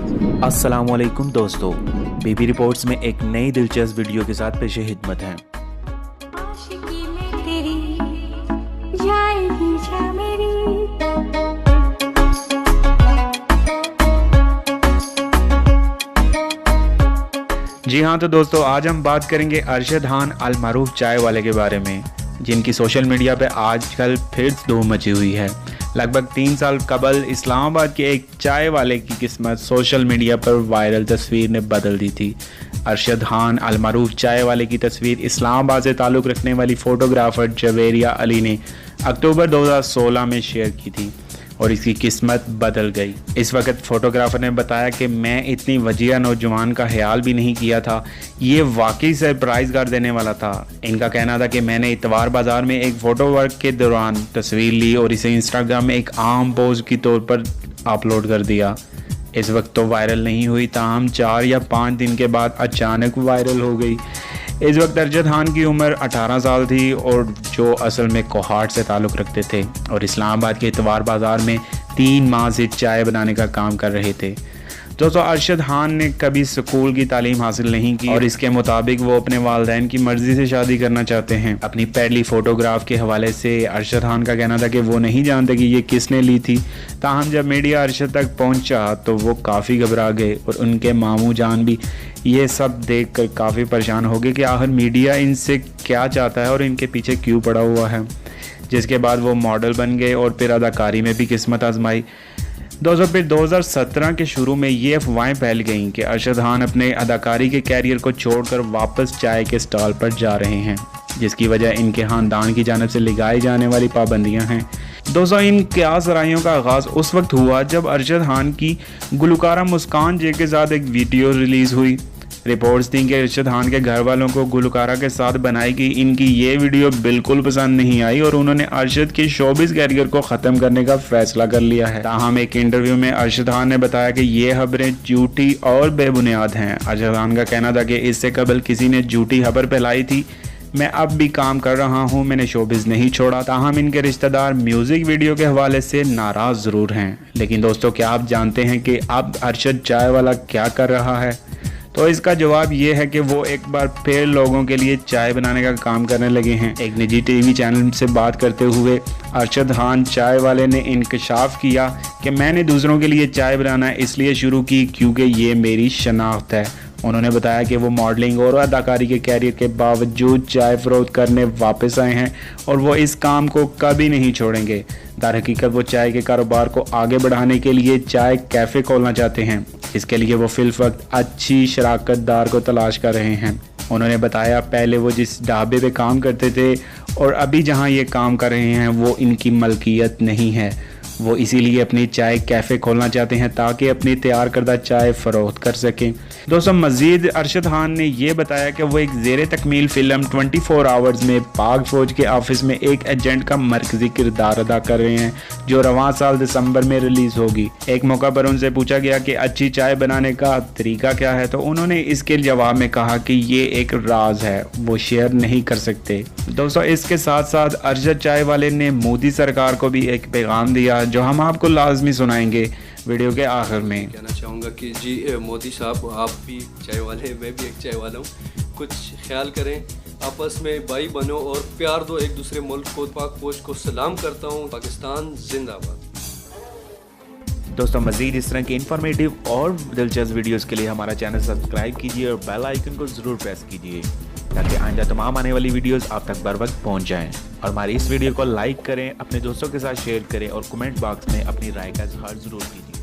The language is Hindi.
अस्सलामुअलैकुम दोस्तों, बीबी रिपोर्ट्स में एक नई दिलचस्प वीडियो के साथ पेश खिदमत हैं। आशिकी में तेरी जाएगी जा मेरी। जी हाँ तो दोस्तों, आज हम बात करेंगे अरशद खान अल मारूफ चाय वाले के बारे में, जिनकी सोशल मीडिया पे आजकल फिर धूम मची हुई है। लगभग 3 साल कबल इस्लामाबाद के एक चाय वाले की किस्मत सोशल मीडिया पर वायरल तस्वीर ने बदल दी थी। अरशद खान अल मारूफ चाय वाले की तस्वीर इस्लामाबाद से ताल्लुक़ रखने वाली फ़ोटोग्राफ़र जवेरिया अली ने अक्टूबर 2016 में शेयर की थी और इसकी किस्मत बदल गई। इस वक्त फ़ोटोग्राफ़र ने बताया कि मैं इतनी वजिया नौजवान का ख्याल भी नहीं किया था, ये वाकई सरप्राइज़ कर देने वाला था। इनका कहना था कि मैंने इतवार बाज़ार में एक फ़ोटो वर्क के दौरान तस्वीर ली और इसे इंस्टाग्राम में एक आम पोस्ट की तौर पर अपलोड कर दिया। इस वक्त तो वायरल नहीं हुई, ताहम 4 या 5 दिन के बाद अचानक वायरल हो गई। इस वक्त अरशद खान की उम्र 18 साल थी और जो असल में कोहाट से ताल्लुक़ रखते थे और इस्लामाबाद के इतवार बाज़ार में 3 माह से चाय बनाने का काम कर रहे थे। दोस्तों, अरशद खान ने कभी स्कूल की तालीम हासिल नहीं की और इसके मुताबिक वो अपने वालिदैन की मर्ज़ी से शादी करना चाहते हैं। अपनी पहली फ़ोटोग्राफ के हवाले से अरशद खान का कहना था कि वो नहीं जानते कि ये किसने ली थी। ताहम जब मीडिया अरशद तक पहुंचा तो वो काफ़ी घबरा गए और उनके मामू जान भी ये सब देखकर काफ़ी परेशान हो गए कि आखिर मीडिया इनसे क्या चाहता है और इनके पीछे क्यों पड़ा हुआ है। जिसके बाद वो मॉडल बन गए और फिर अदाकारी में भी किस्मत आजमाई। दोस्तों, फिर 2017 के शुरू में ये अफवाहें फैल गईं कि अरशद खान अपने अदाकारी के कैरियर को छोड़कर वापस चाय के स्टॉल पर जा रहे हैं, जिसकी वजह इनके ख़ानदान की जानिब से लगाई जाने वाली पाबंदियां हैं। दोस्तों, इन क़यास रायों का आगाज़ उस वक्त हुआ जब अरशद खान की गुलकारा मुस्कान जे के साथ एक वीडियो रिलीज़ हुई। रिपोर्ट्स थी कि अरशद खान के घर वालों को गुलकारा के साथ बनाई गई इनकी ये वीडियो बिल्कुल पसंद नहीं आई और उन्होंने अरशद के शोबिज़ कैरियर को ख़त्म करने का फैसला कर लिया है। ताहम एक इंटरव्यू में अरशद खान ने बताया कि ये खबरें झूठी और बेबुनियाद हैं। अरशद खान का कहना था कि इससे कबल किसी ने झूठी खबर फैलाई थी। मैं अब भी काम कर रहा हूं, मैंने शोबिज़ नहीं छोड़ा। ताहम इनके रिश्तेदार म्यूज़िक वीडियो के हवाले से नाराज़ ज़रूर हैं। लेकिन दोस्तों, क्या आप जानते हैं कि अब अरशद चाय वाला क्या कर रहा है? तो इसका जवाब ये है कि वो एक बार फिर लोगों के लिए चाय बनाने का काम करने लगे हैं। एक निजी टीवी चैनल से बात करते हुए अरशद खान चाय वाले ने इंकशाफ किया कि मैंने दूसरों के लिए चाय बनाना इसलिए शुरू की क्योंकि ये मेरी शनाख्त है। उन्होंने बताया कि वो मॉडलिंग और अदाकारी के कैरियर के बावजूद चाय फरोख्त करने वापस आए हैं और वो इस काम को कभी नहीं छोड़ेंगे। दरहकीकत वो चाय के कारोबार को आगे बढ़ाने के लिए चाय कैफ़े खोलना चाहते हैं। इसके लिए वो फिलवक्त अच्छी शराकत दार को तलाश कर रहे हैं। उन्होंने बताया पहले वो जिस ढाबे पे काम करते थे और अभी जहां ये काम कर रहे हैं वो इनकी मलकियत नहीं है। वो इसीलिए अपनी चाय कैफ़े खोलना चाहते हैं ताकि अपनी तैयार करदा चाय फ़रोख्त कर सकें। दोस्तों, मज़ीद अरशद खान ने यह बताया कि वो एक ज़ेरे तकमील फ़िल्म 24 आवर्स में पाक फ़ौज के ऑफिस में एक एजेंट का मरकज़ी किरदार अदा कर रहे हैं जो रवां साल दिसंबर में रिलीज़ होगी। एक मौका पर उनसे पूछा गया कि अच्छी चाय बनाने का तरीका क्या है, तो उन्होंने इसके जवाब में कहा कि ये एक राज है, वो शेयर नहीं कर सकते। दोस्तों, इसके साथ साथ अरशद चाय वाले ने मोदी सरकार को भी एक पैगाम दिया जो हम आपको लाजमी सुनाएंगे वीडियो के आखिर में। कहना चाहूँगा कि जी मोदी साहब, आप भी चाय वाले, मैं भी एक चाय वाला हूँ, कुछ ख्याल करें, आपस में भाई बनो और प्यार दो एक दूसरे मुल्क को। पाक फौज को सलाम करता हूँ। पाकिस्तान जिंदाबाद। दोस्तों, मज़ीद इस तरह के इन्फॉर्मेटिव और दिलचस्प वीडियोस के लिए हमारा चैनल सब्सक्राइब कीजिए और बेल आइकन को ज़रूर प्रेस कीजिए ताकि आइंदा तमाम आने वाली वीडियोस आप तक बर वक्त पहुँच जाएँ। और हमारी इस वीडियो को लाइक करें, अपने दोस्तों के साथ शेयर करें और कमेंट बॉक्स में अपनी राय का इजहार ज़रूर कीजिए।